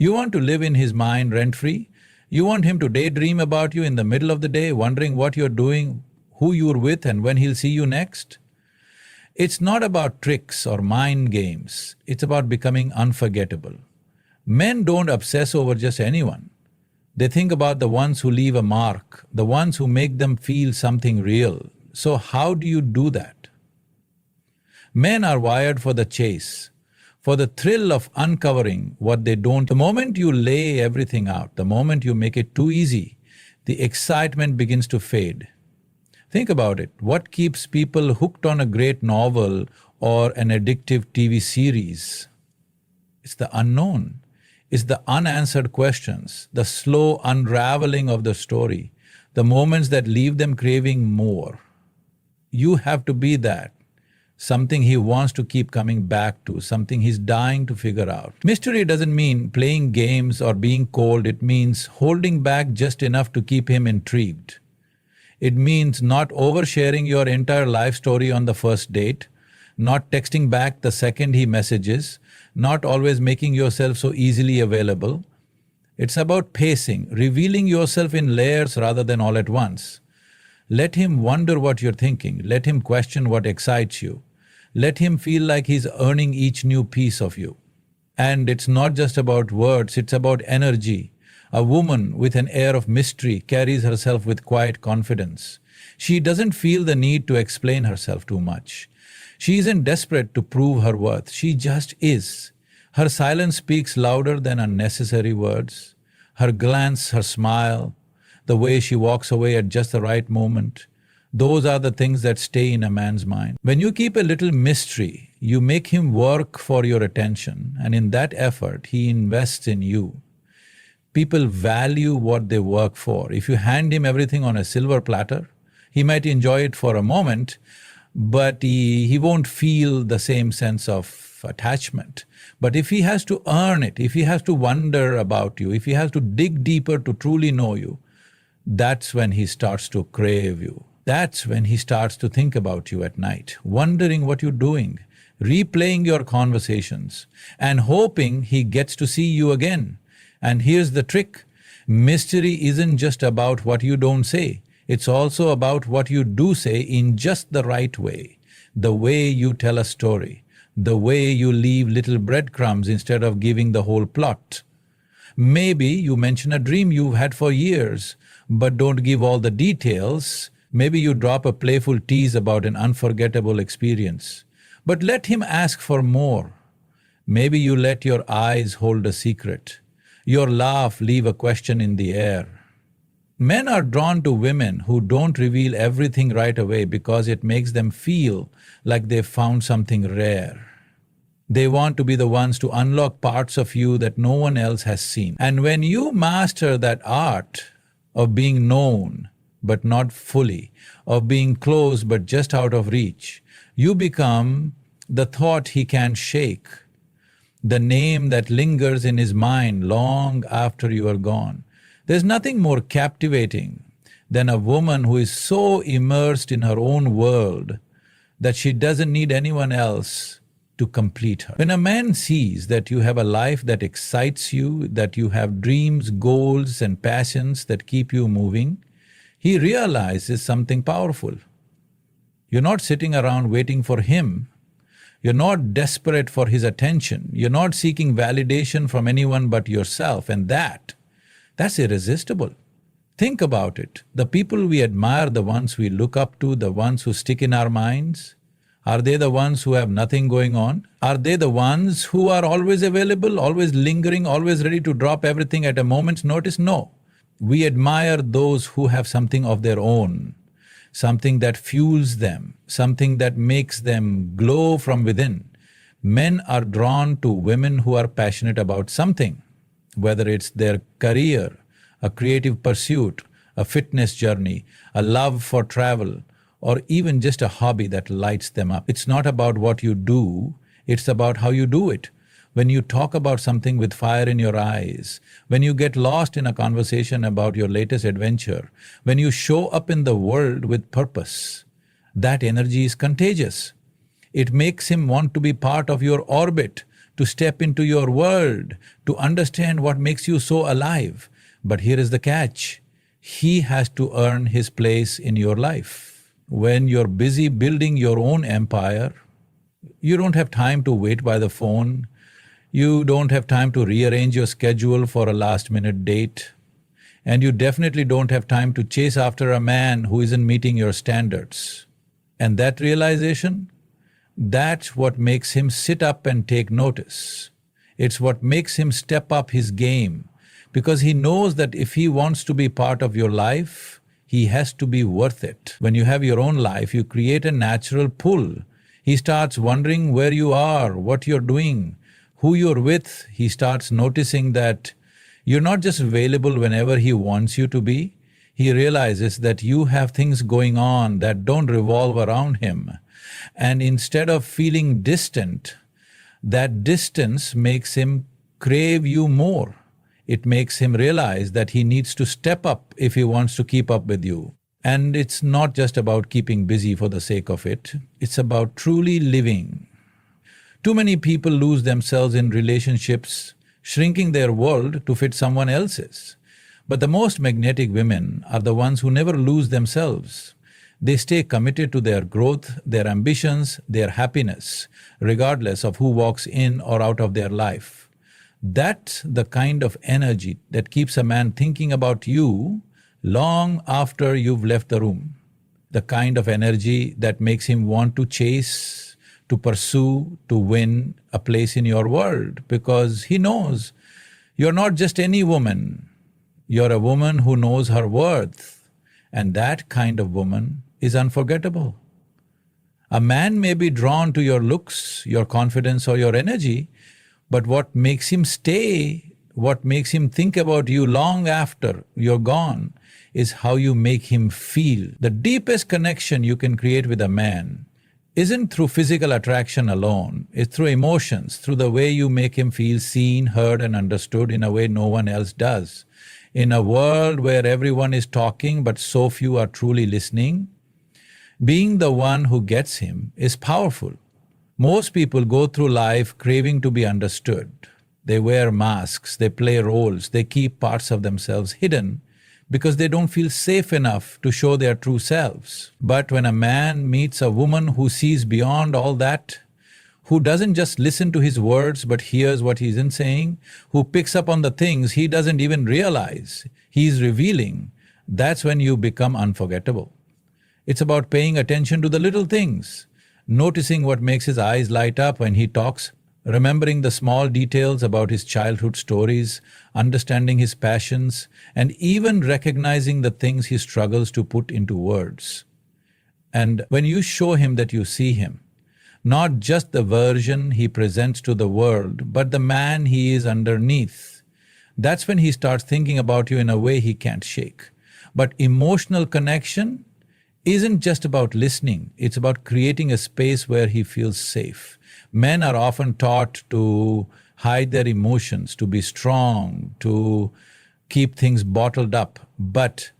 You want to live in his mind rent-free? You want him to daydream about you in the middle of the day, wondering what you're doing, who you're with, and when he'll see you next? It's not about tricks or mind games. It's about becoming unforgettable. Men don't obsess over just anyone. They think about the ones who leave a mark, the ones who make them feel something real. So how do you do that? Men are wired for the chase, for the thrill of uncovering what they don't. The moment you lay everything out, the moment you make it too easy, the excitement begins to fade. Think about it. What keeps people hooked on a great novel or an addictive TV series? It's the unknown. It's the unanswered questions, the slow unraveling of the story, the moments that leave them craving more. You have to be that. Something he wants to keep coming back to, something he's dying to figure out. Mystery doesn't mean playing games or being cold, it means holding back just enough to keep him intrigued. It means not oversharing your entire life story on the first date, not texting back the second he messages, not always making yourself so easily available. It's about pacing, revealing yourself in layers rather than all at once. Let him wonder what you're thinking, let him question what excites you. Let him feel like he's earning each new piece of you. And it's not just about words, it's about energy. A woman with an air of mystery carries herself with quiet confidence. She doesn't feel the need to explain herself too much. She isn't desperate to prove her worth, she just is. Her silence speaks louder than unnecessary words. Her glance, her smile, the way she walks away at just the right moment, those are the things that stay in a man's mind. When you keep a little mystery, you make him work for your attention, and in that effort, he invests in you. People value what they work for. If you hand him everything on a silver platter, he might enjoy it for a moment, but he won't feel the same sense of attachment. But if he has to earn it, if he has to wonder about you, if he has to dig deeper to truly know you, that's when he starts to crave you. That's when he starts to think about you at night, wondering what you're doing, replaying your conversations, and hoping he gets to see you again. And here's the trick. Mystery isn't just about what you don't say. It's also about what you do say in just the right way. The way you tell a story. The way you leave little breadcrumbs instead of giving the whole plot. Maybe you mention a dream you've had for years, but don't give all the details. Maybe you drop a playful tease about an unforgettable experience. But let him ask for more. Maybe you let your eyes hold a secret. Your laugh leave a question in the air. Men are drawn to women who don't reveal everything right away because it makes them feel like they've found something rare. They want to be the ones to unlock parts of you that no one else has seen. And when you master that art of being known, but not fully, of being close but just out of reach, you become the thought he can't shake, the name that lingers in his mind long after you are gone. There's nothing more captivating than a woman who is so immersed in her own world that she doesn't need anyone else to complete her. When a man sees that you have a life that excites you, that you have dreams, goals, and passions that keep you moving, he realizes something powerful. You're not sitting around waiting for him. You're not desperate for his attention. You're not seeking validation from anyone but yourself, and that's irresistible. Think about it. The people we admire, the ones we look up to, the ones who stick in our minds, are they the ones who have nothing going on? Are they the ones who are always available, always lingering, always ready to drop everything at a moment's notice? No. We admire those who have something of their own, something that fuels them, something that makes them glow from within. Men are drawn to women who are passionate about something, whether it's their career, a creative pursuit, a fitness journey, a love for travel, or even just a hobby that lights them up. It's not about what you do, it's about how you do it. When you talk about something with fire in your eyes, when you get lost in a conversation about your latest adventure, when you show up in the world with purpose, that energy is contagious. It makes him want to be part of your orbit, to step into your world, to understand what makes you so alive. But here is the catch. He has to earn his place in your life. When you're busy building your own empire, you don't have time to wait by the phone. You don't have time to rearrange your schedule for a last-minute date. And you definitely don't have time to chase after a man who isn't meeting your standards. And that realization, that's what makes him sit up and take notice. It's what makes him step up his game, because he knows that if he wants to be part of your life, he has to be worth it. When you have your own life, you create a natural pull. He starts wondering where you are, what you're doing, who you're with. He starts noticing that you're not just available whenever he wants you to be. He realizes that you have things going on that don't revolve around him. And instead of feeling distant, that distance makes him crave you more. It makes him realize that he needs to step up if he wants to keep up with you. And it's not just about keeping busy for the sake of it. It's about truly living. Too many people lose themselves in relationships, shrinking their world to fit someone else's. But the most magnetic women are the ones who never lose themselves. They stay committed to their growth, their ambitions, their happiness, regardless of who walks in or out of their life. That's the kind of energy that keeps a man thinking about you long after you've left the room. The kind of energy that makes him want to chase, to pursue, to win a place in your world, because he knows you're not just any woman. You're a woman who knows her worth, and that kind of woman is unforgettable. A man may be drawn to your looks, your confidence, or your energy, but what makes him stay, what makes him think about you long after you're gone, is how you make him feel. The deepest connection you can create with a man isn't through physical attraction alone, it's through emotions, through the way you make him feel seen, heard, and understood in a way no one else does. In a world where everyone is talking but so few are truly listening, being the one who gets him is powerful. Most people go through life craving to be understood. They wear masks, they play roles, they keep parts of themselves hidden because they don't feel safe enough to show their true selves. But when a man meets a woman who sees beyond all that, who doesn't just listen to his words but hears what he isn't saying, who picks up on the things he doesn't even realize he's revealing, that's when you become unforgettable. It's about paying attention to the little things, noticing what makes his eyes light up when he talks, remembering the small details about his childhood stories, understanding his passions, and even recognizing the things he struggles to put into words. And when you show him that you see him, not just the version he presents to the world, but the man he is underneath, that's when he starts thinking about you in a way he can't shake. But emotional connection isn't just about listening, it's about creating a space where he feels safe. Men are often taught to hide their emotions, to be strong, to keep things bottled up. But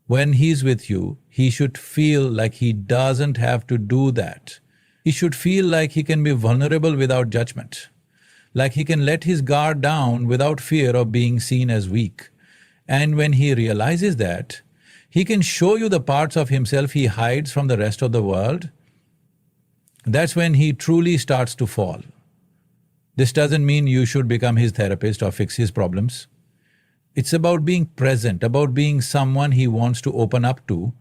when he's with you, he should feel like he doesn't have to do that. He should feel like he can be vulnerable without judgment, like he can let his guard down without fear of being seen as weak. And when he realizes that, he can show you the parts of himself he hides from the rest of the world. That's when he truly starts to fall. This doesn't mean you should become his therapist or fix his problems. It's about being present, about being someone he wants to open up to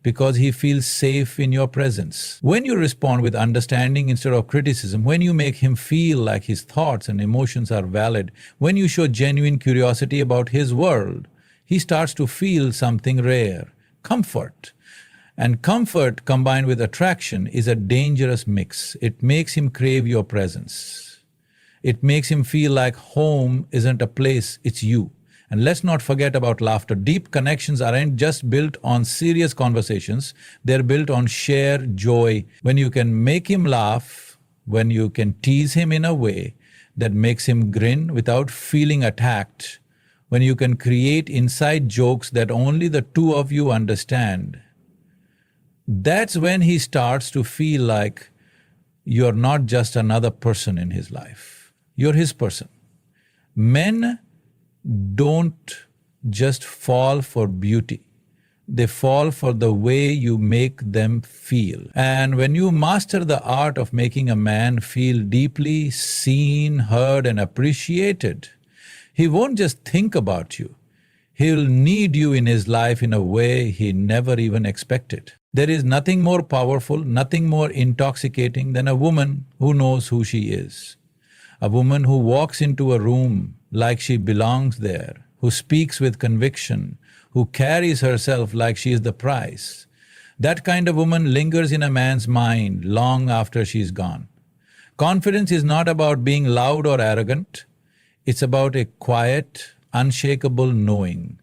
because he feels safe in your presence. When you respond with understanding instead of criticism, when you make him feel like his thoughts and emotions are valid, when you show genuine curiosity about his world, he starts to feel something rare, comfort. And comfort combined with attraction is a dangerous mix. It makes him crave your presence. It makes him feel like home isn't a place, it's you. And let's not forget about laughter. Deep connections aren't just built on serious conversations, they're built on shared joy. When you can make him laugh, when you can tease him in a way that makes him grin without feeling attacked, when you can create inside jokes that only the two of you understand, that's when he starts to feel like you're not just another person in his life. You're his person. Men don't just fall for beauty. They fall for the way you make them feel. And when you master the art of making a man feel deeply seen, heard, and appreciated, he won't just think about you. He'll need you in his life in a way he never even expected. There is nothing more powerful, nothing more intoxicating than a woman who knows who she is. A woman who walks into a room like she belongs there, who speaks with conviction, who carries herself like she is the prize. That kind of woman lingers in a man's mind long after she's gone. Confidence is not about being loud or arrogant. It's about a quiet, unshakable knowing.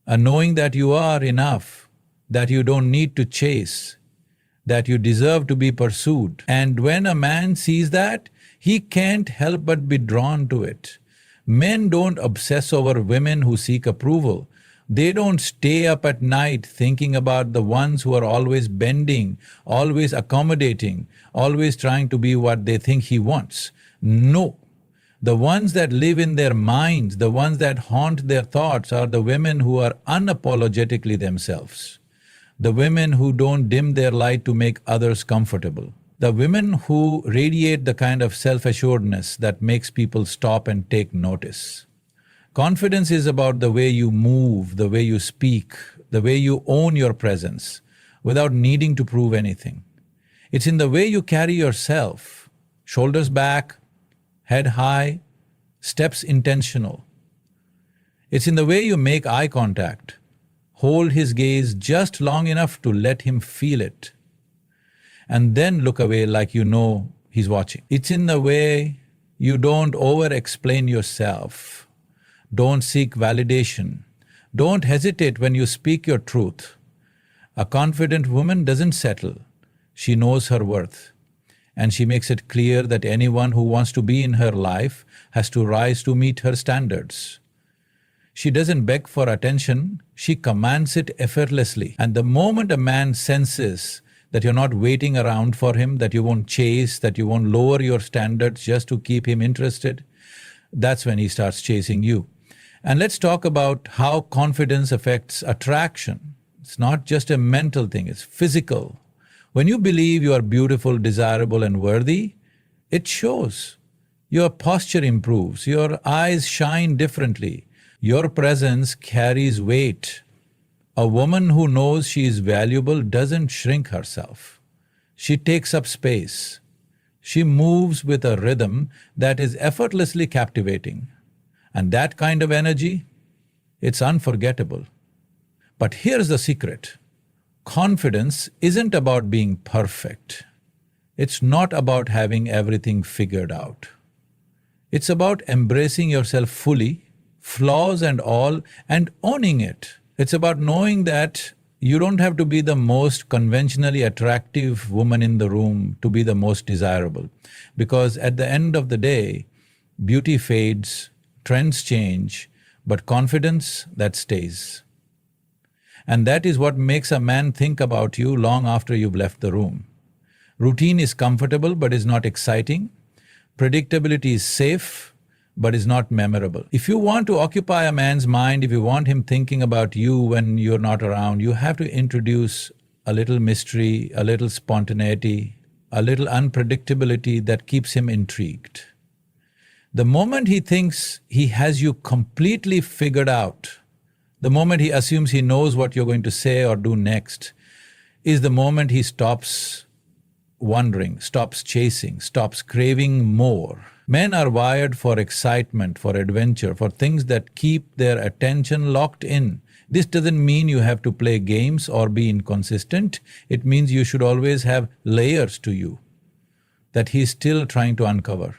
A knowing that you are enough, that you don't need to chase, that you deserve to be pursued. And when a man sees that, he can't help but be drawn to it. Men don't obsess over women who seek approval. They don't stay up at night thinking about the ones who are always bending, always accommodating, always trying to be what they think he wants. No. The ones that live in their minds, the ones that haunt their thoughts are the women who are unapologetically themselves. The women who don't dim their light to make others comfortable. The women who radiate the kind of self-assuredness that makes people stop and take notice. Confidence is about the way you move, the way you speak, the way you own your presence, without needing to prove anything. It's in the way you carry yourself, shoulders back, head high, steps intentional. It's in the way you make eye contact, hold his gaze just long enough to let him feel it, and then look away like you know he's watching. It's in the way you don't over-explain yourself, don't seek validation, don't hesitate when you speak your truth. A confident woman doesn't settle, she knows her worth. And she makes it clear that anyone who wants to be in her life has to rise to meet her standards. She doesn't beg for attention, she commands it effortlessly. And the moment a man senses that you're not waiting around for him, that you won't chase, that you won't lower your standards just to keep him interested, that's when he starts chasing you. And let's talk about how confidence affects attraction. It's not just a mental thing, it's physical. When you believe you are beautiful, desirable, and worthy, it shows. Your posture improves, your eyes shine differently, your presence carries weight. A woman who knows she is valuable doesn't shrink herself. She takes up space. She moves with a rhythm that is effortlessly captivating. And that kind of energy, it's unforgettable. But here's the secret. Confidence isn't about being perfect. It's not about having everything figured out. It's about embracing yourself fully, flaws and all, and owning it. It's about knowing that you don't have to be the most conventionally attractive woman in the room to be the most desirable. Because at the end of the day, beauty fades, trends change, but confidence, that stays. And that is what makes a man think about you long after you've left the room. Routine is comfortable but is not exciting. Predictability is safe but is not memorable. If you want to occupy a man's mind, if you want him thinking about you when you're not around, you have to introduce a little mystery, a little spontaneity, a little unpredictability that keeps him intrigued. The moment he thinks he has you completely figured out, the moment he assumes he knows what you're going to say or do next, is the moment he stops wondering, stops chasing, stops craving more. Men are wired for excitement, for adventure, for things that keep their attention locked in. This doesn't mean you have to play games or be inconsistent. It means you should always have layers to you that he's still trying to uncover.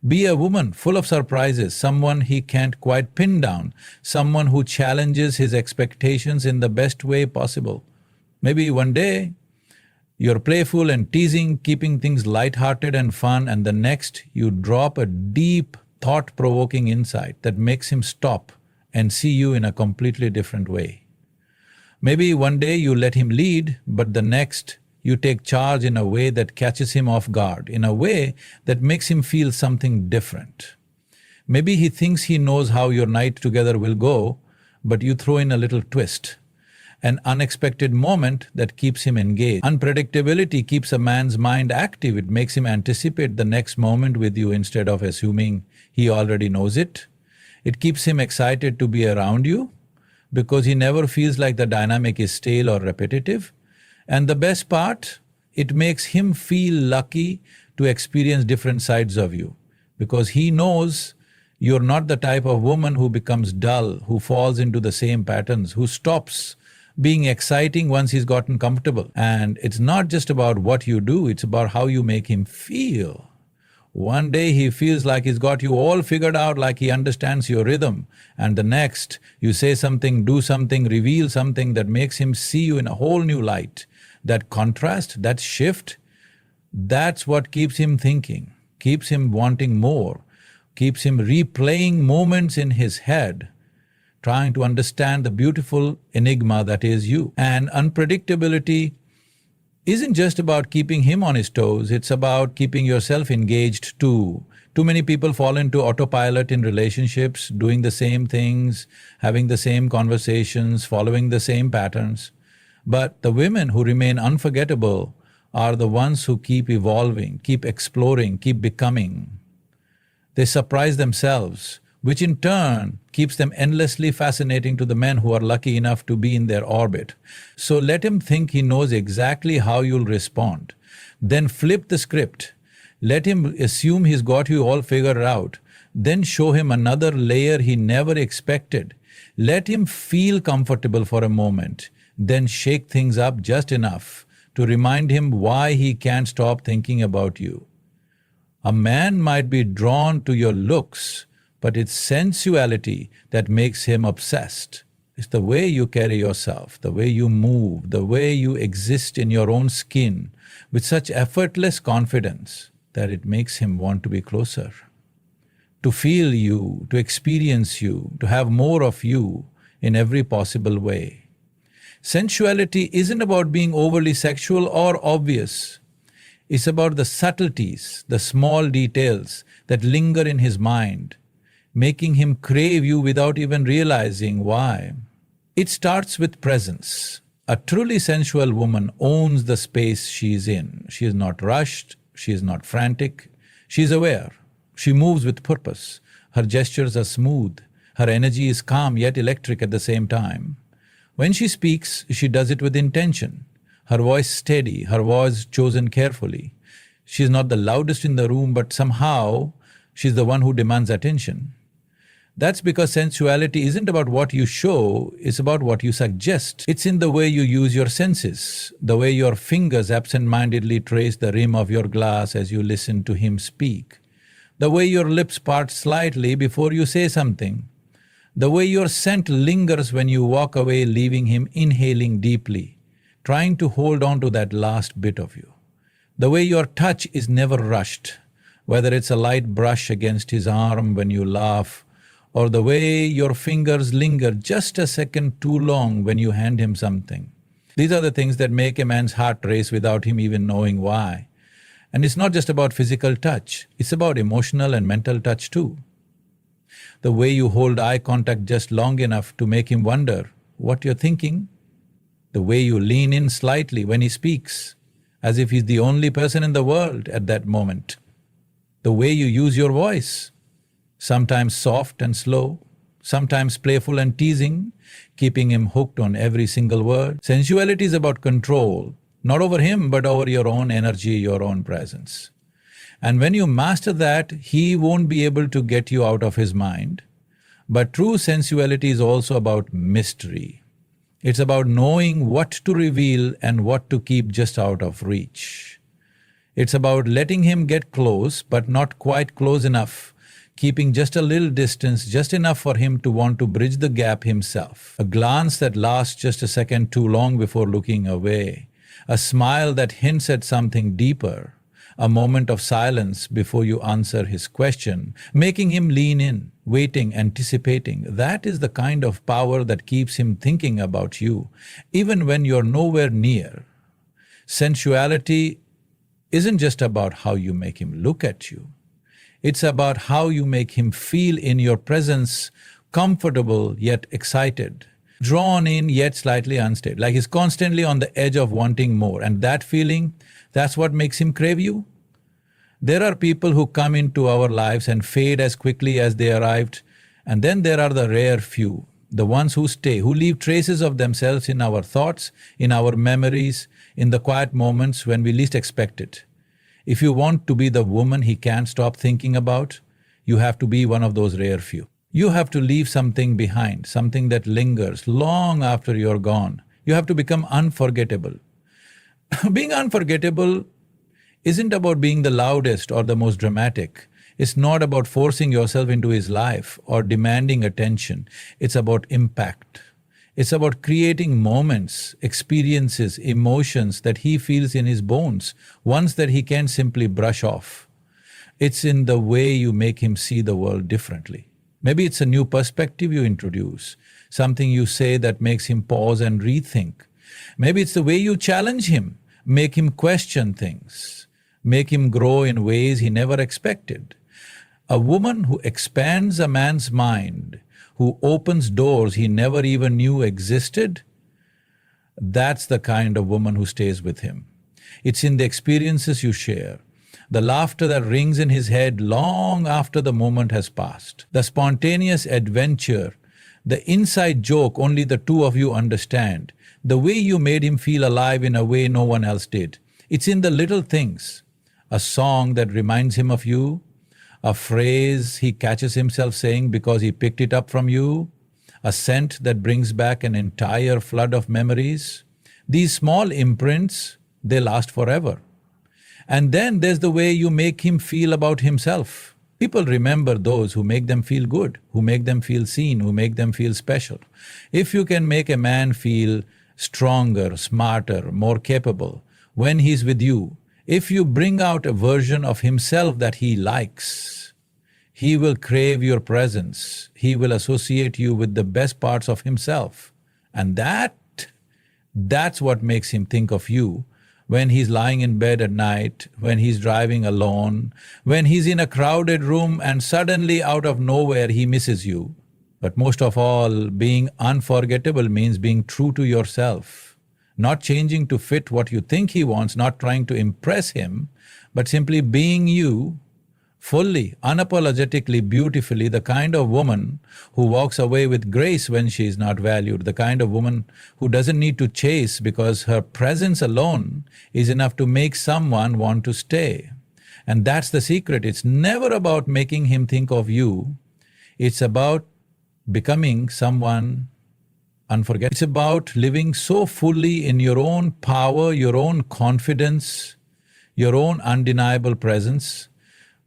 Be a woman full of surprises, someone he can't quite pin down, someone who challenges his expectations in the best way possible. Maybe one day you're playful and teasing, keeping things light-hearted and fun, and the next you drop a deep, thought-provoking insight that makes him stop and see you in a completely different way. Maybe one day you let him lead, but the next You take charge in a way that catches him off guard, in a way that makes him feel something different. Maybe he thinks he knows how your night together will go, but you throw in a little twist, an unexpected moment that keeps him engaged. Unpredictability keeps a man's mind active. It makes him anticipate the next moment with you instead of assuming he already knows it. It keeps him excited to be around you because he never feels like the dynamic is stale or repetitive. And the best part, it makes him feel lucky to experience different sides of you because he knows you're not the type of woman who becomes dull, who falls into the same patterns, who stops being exciting once he's gotten comfortable. And it's not just about what you do, it's about how you make him feel. One day he feels like he's got you all figured out, like he understands your rhythm, and the next you say something, do something, reveal something that makes him see you in a whole new light. That contrast, that shift, that's what keeps him thinking, keeps him wanting more, keeps him replaying moments in his head, trying to understand the beautiful enigma that is you. And unpredictability isn't just about keeping him on his toes, it's about keeping yourself engaged too. Too many people fall into autopilot in relationships, doing the same things, having the same conversations, following the same patterns. But the women who remain unforgettable are the ones who keep evolving, keep exploring, keep becoming. They surprise themselves, which in turn keeps them endlessly fascinating to the men who are lucky enough to be in their orbit. So let him think he knows exactly how you'll respond. Then flip the script. Let him assume he's got you all figured out. Then show him another layer he never expected. Let him feel comfortable for a moment. Then shake things up just enough to remind him why he can't stop thinking about you. A man might be drawn to your looks, but it's sensuality that makes him obsessed. It's the way you carry yourself, the way you move, the way you exist in your own skin with such effortless confidence that it makes him want to be closer, to feel you, to experience you, to have more of you in every possible way. Sensuality isn't about being overly sexual or obvious. It's about the subtleties, the small details that linger in his mind, making him crave you without even realizing why. It starts with presence. A truly sensual woman owns the space she is in. She is not rushed, she is not frantic, she is aware. She moves with purpose. Her gestures are smooth. Her energy is calm yet electric at the same time. When she speaks, she does it with intention. Her voice steady, her voice chosen carefully. She is not the loudest in the room, but somehow she's the one who demands attention. That's because sensuality isn't about what you show, it's about what you suggest. It's in the way you use your senses, the way your fingers absent-mindedly trace the rim of your glass as you listen to him speak, the way your lips part slightly before you say something, the way your scent lingers when you walk away, leaving him inhaling deeply, trying to hold on to that last bit of you, the way your touch is never rushed, whether it's a light brush against his arm when you laugh, or the way your fingers linger just a second too long when you hand him something. These are the things that make a man's heart race without him even knowing why. And it's not just about physical touch, it's about emotional and mental touch too. The way you hold eye contact just long enough to make him wonder what you're thinking, the way you lean in slightly when he speaks, as if he's the only person in the world at that moment, the way you use your voice, sometimes soft and slow, sometimes playful and teasing, keeping him hooked on every single word. Sensuality is about control, not over him, but over your own energy, your own presence. And when you master that, he won't be able to get you out of his mind. But true sensuality is also about mystery. It's about knowing what to reveal and what to keep just out of reach. It's about letting him get close, but not quite close enough, keeping just a little distance, just enough for him to want to bridge the gap himself. A glance that lasts just a second too long before looking away. A smile that hints at something deeper. A moment of silence before you answer his question, making him lean in, waiting, anticipating. That is the kind of power that keeps him thinking about you, even when you're nowhere near. Sensuality isn't just about how you make him look at you. It's about how you make him feel in your presence, comfortable yet excited, drawn in yet slightly unstable, like he's constantly on the edge of wanting more. And that feeling, that's what makes him crave you. There are people who come into our lives and fade as quickly as they arrived, and then there are the rare few, the ones who stay, who leave traces of themselves in our thoughts, in our memories, in the quiet moments when we least expect it. If you want to be the woman he can't stop thinking about, you have to be one of those rare few. You have to leave something behind, something that lingers long after you're gone. You have to become unforgettable. Being unforgettable isn't about being the loudest or the most dramatic. It's not about forcing yourself into his life or demanding attention. It's about impact. It's about creating moments, experiences, emotions that he feels in his bones, ones that he can't simply brush off. It's in the way you make him see the world differently. Maybe it's a new perspective you introduce, something you say that makes him pause and rethink. Maybe it's the way you challenge him, make him question things, make him grow in ways he never expected. A woman who expands a man's mind, who opens doors he never even knew existed, that's the kind of woman who stays with him. It's in the experiences you share, the laughter that rings in his head long after the moment has passed, the spontaneous adventure, the inside joke only the two of you understand, the way you made him feel alive in a way no one else did. It's in the little things, a song that reminds him of you, a phrase he catches himself saying because he picked it up from you, a scent that brings back an entire flood of memories. These small imprints, they last forever. And then there's the way you make him feel about himself. People remember those who make them feel good, who make them feel seen, who make them feel special. If you can make a man feel stronger, smarter, more capable when he's with you, if you bring out a version of himself that he likes, he will crave your presence. He will associate you with the best parts of himself. And that's what makes him think of you when he's lying in bed at night, when he's driving alone, when he's in a crowded room and suddenly out of nowhere he misses you. But most of all, being unforgettable means being true to yourself. Not changing to fit what you think he wants, not trying to impress him, but simply being you, fully, unapologetically, beautifully, the kind of woman who walks away with grace when she is not valued, the kind of woman who doesn't need to chase because her presence alone is enough to make someone want to stay. And that's the secret. It's never about making him think of you. It's about becoming someone unforgettable. It's about living so fully in your own power, your own confidence, your own undeniable presence,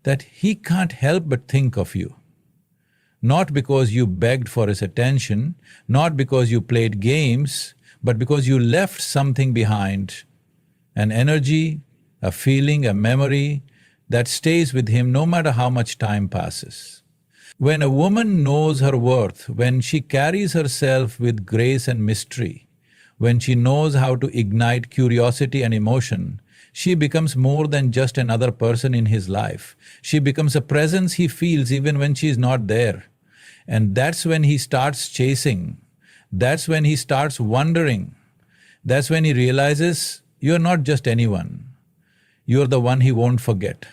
that he can't help but think of you. Not because you begged for his attention, not because you played games, but because you left something behind, an energy, a feeling, a memory that stays with him no matter how much time passes. When a woman knows her worth, when she carries herself with grace and mystery, when she knows how to ignite curiosity and emotion, she becomes more than just another person in his life. She becomes a presence he feels even when she is not there. And that's when he starts chasing. That's when he starts wondering. That's when he realizes you're not just anyone. You're the one he won't forget.